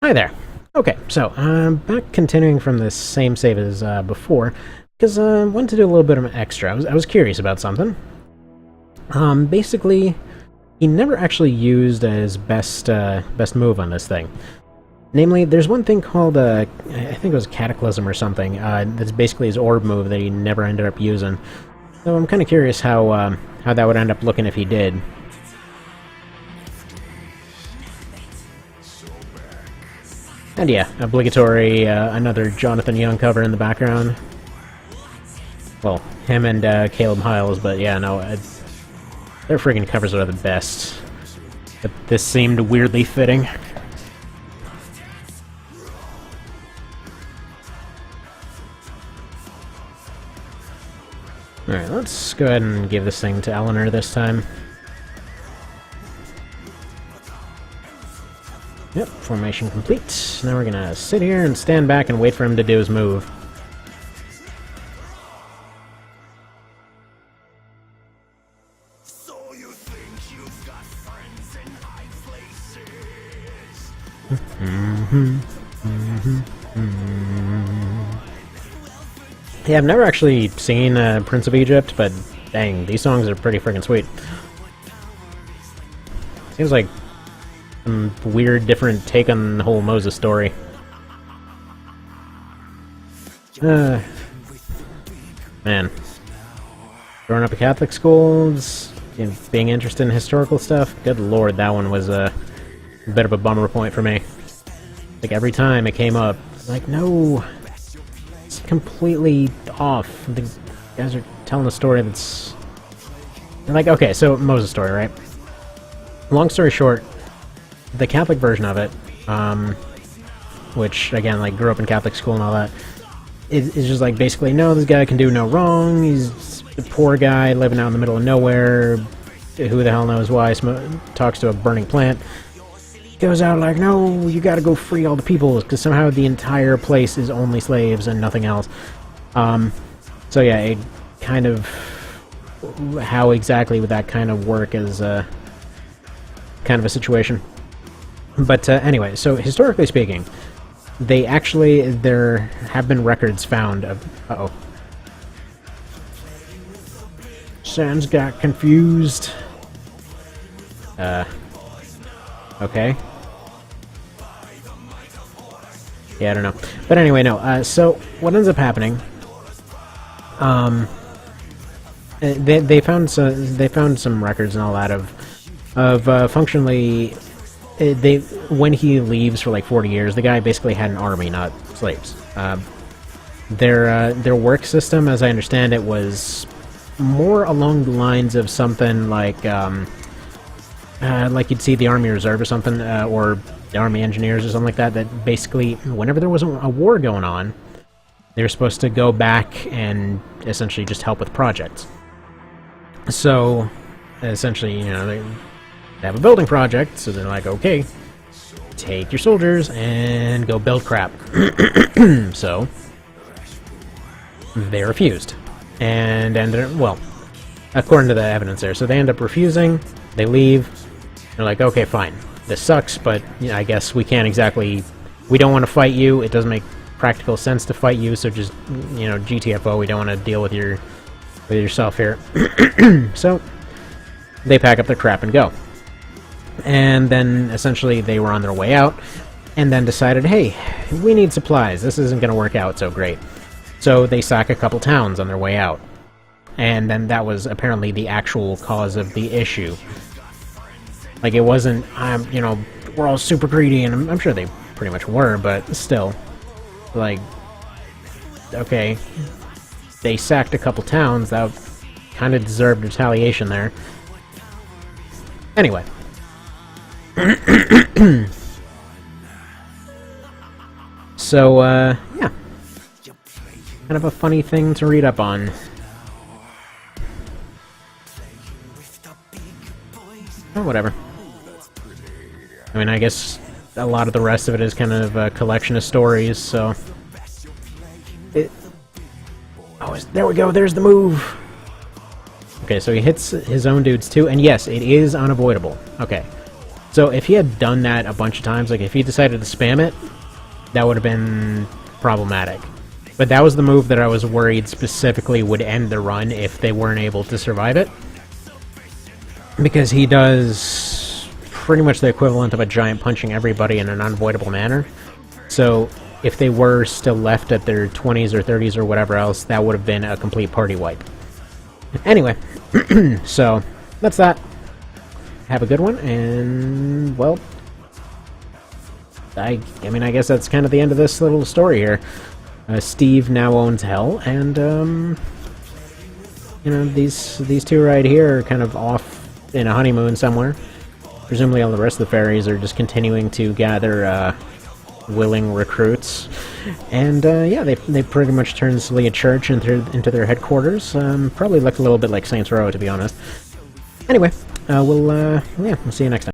Hi there. Okay, so I'm back continuing from the same save as before, because I wanted to do a little bit of an extra. I was curious about something. Basically, he never actually used his best move on this thing. Namely, there's one thing called, I think it was Cataclysm or something, that's basically his orb move that he never ended up using. So I'm kind of curious how that would end up looking if he did. And yeah, obligatory, another Jonathan Young cover in the background. Well, him and Caleb Hiles, but yeah, no, their friggin' covers are the best. But this seemed weirdly fitting. Alright, let's go ahead and give this thing to Eleanor this time. Yep, formation complete. Now we're gonna sit here and stand back and wait for him to do his move. So you think you've got friends in high places? Yeah, I've never actually seen Prince of Egypt, but dang, these songs are pretty freaking sweet. Seems like some weird, different take on the whole Moses story. Man. Growing up at Catholic schools, being interested in historical stuff, good lord, that one was a bit of a bummer point for me. Like, every time it came up, like, no, it's completely off. The guys are telling a story that's... Like, okay, so Moses story, right? Long story short, the Catholic version of it, which, again, like, grew up in Catholic school and all that, is just like, basically, no, this guy can do no wrong, he's a poor guy living out in the middle of nowhere, who the hell knows why, talks to a burning plant, goes out like, no, you gotta go free all the people, because somehow the entire place is only slaves and nothing else. So yeah, it kind of... How exactly would that kind of work as kind of a situation? But anyway, so historically speaking, they actually, there have been records found of... Uh-oh. Sans got confused. Okay. Yeah, I don't know. But anyway, no, so what ends up happening... They found some records and all that of functionally... when he leaves for like 40 years, the guy basically had an army, not slaves. Their work system, as I understand it, was more along the lines of something like you'd see the Army Reserve or something, or the Army Engineers or something like that. That basically, whenever there was a war going on, they were supposed to go back and essentially just help with projects. So, essentially, you know, they have a building project, so they're like, okay, take your soldiers and go build crap. So, they refused. And ended up, well, according to the evidence there, so they end up refusing, they leave, they're like, okay, fine, this sucks, but you know, I guess we can't exactly, we don't want to fight you, it doesn't make practical sense to fight you, so just, you know, GTFO, we don't want to deal with yourself here. So, they pack up their crap and go. And then, essentially, they were on their way out, and then decided, hey, we need supplies, this isn't going to work out so great. So they sack a couple towns on their way out. And then that was apparently the actual cause of the issue. Like, it wasn't, you know, we're all super greedy, and I'm sure they pretty much were, but still. Like, okay, they sacked a couple towns, that kind of deserved retaliation there. Anyway. So, yeah. Kind of a funny thing to read up on. Oh, whatever. I mean, I guess a lot of the rest of it is kind of a collection of stories, so... Oh, there we go, there's the move! Okay, so he hits his own dudes too, and yes, it is unavoidable. Okay. So if he had done that a bunch of times, like if he decided to spam it, that would have been problematic. But that was the move that I was worried specifically would end the run if they weren't able to survive it. Because he does pretty much the equivalent of a giant punching everybody in an unavoidable manner. So if they were still left at their 20s or 30s or whatever else, that would have been a complete party wipe. Anyway, so that's that. Have a good one, and, well, I mean, I guess that's kind of the end of this little story here. Steve now owns Hell, and, you know, these two right here are kind of off in a honeymoon somewhere. Presumably all the rest of the fairies are just continuing to gather, willing recruits. And, yeah, they pretty much turned Celia Church into their headquarters. Probably looked a little bit like Saints Row, to be honest. Anyway, we'll see you next time.